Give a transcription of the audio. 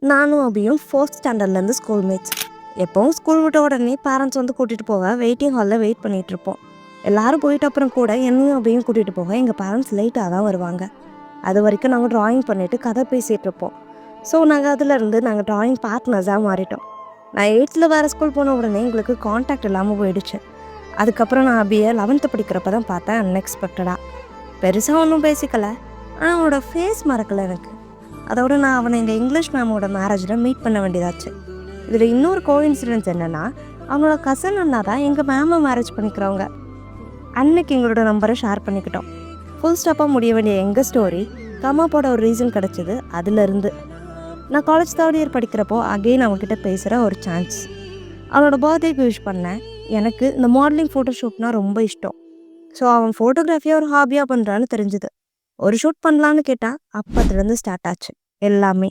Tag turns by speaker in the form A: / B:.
A: நானும் அபியும் 4th ஸ்டாண்டர்ட்லேருந்து school mates. எப்போவும் school விட்ட உடனே பேரண்ட்ஸ் வந்து கூட்டிகிட்டு போக வெயிட்டிங் ஹாலில் வெயிட் பண்ணிகிட்ருப்போம். எல்லோரும் போயிட்ட அப்புறம் கூட என்னையும் அபியும் கூட்டிகிட்டு போக எங்கள் பேரண்ட்ஸ் லேட்டாக தான் வருவாங்க. அது வரைக்கும் நாங்கள் ட்ராயிங் பண்ணிவிட்டு கதை பேசிகிட்டு இருப்போம். ஸோ நாங்கள் அதிலேருந்து நாங்கள் ட்ராயிங் பார்ட்னர்ஸாக மாறிட்டோம். நான் 8th வேறு ஸ்கூல் போன உடனே எங்களுக்கு காண்டாக்ட் இல்லாமல் போயிடுச்சு. அதுக்கப்புறம் நான் அபியை 11th படிக்கிறப்ப தான் பார்த்தேன் அன்எக்ஸ்பெக்டடாக. பெருசாக ஒன்றும் பேசிக்கலை, ஆனால் அவனோட ஃபேஸ் மறக்கலை எனக்கு. அதோடு நான் அவனை எங்கள் இங்கிலீஷ் மேமோட மேரேஜில் மீட் பண்ண வேண்டியதாச்சு. இதில் இன்னொரு கோஇன்சிடென்ஸ் என்னென்னா, அவனோட கசன் அண்ணா தான் எங்கள் மேமை மேரேஜ் பண்ணிக்கிறவங்க. அன்னைக்கு எங்களோட நம்பரை ஷேர் பண்ணிக்கிட்டோம். ஃபுல் ஸ்டாப்பாக முடிய வேண்டிய எங்கள் ஸ்டோரி கம்மா போட ஒரு ரீசன் கிடச்சிது. அதுலேருந்து நான் காலேஜ் 3rd இயர் படிக்கிறப்போ அகெயின் அவன்கிட்ட பேசுகிற ஒரு சான்ஸ். அவனோட பர்த்டேக்கு விஷ் பண்ணேன். எனக்கு இந்த மாடலிங் ஃபோட்டோஷூட்னால் ரொம்ப இஷ்டம். ஸோ அவன் ஃபோட்டோகிராஃபியாக ஒரு ஹாபியாக பண்ணுறான்னு தெரிஞ்சுது. ஒரு ஷூட் பண்ணலான்னு கேட்டால் அப்போதுலேருந்து ஸ்டார்ட் ஆச்சு எல்லாமே.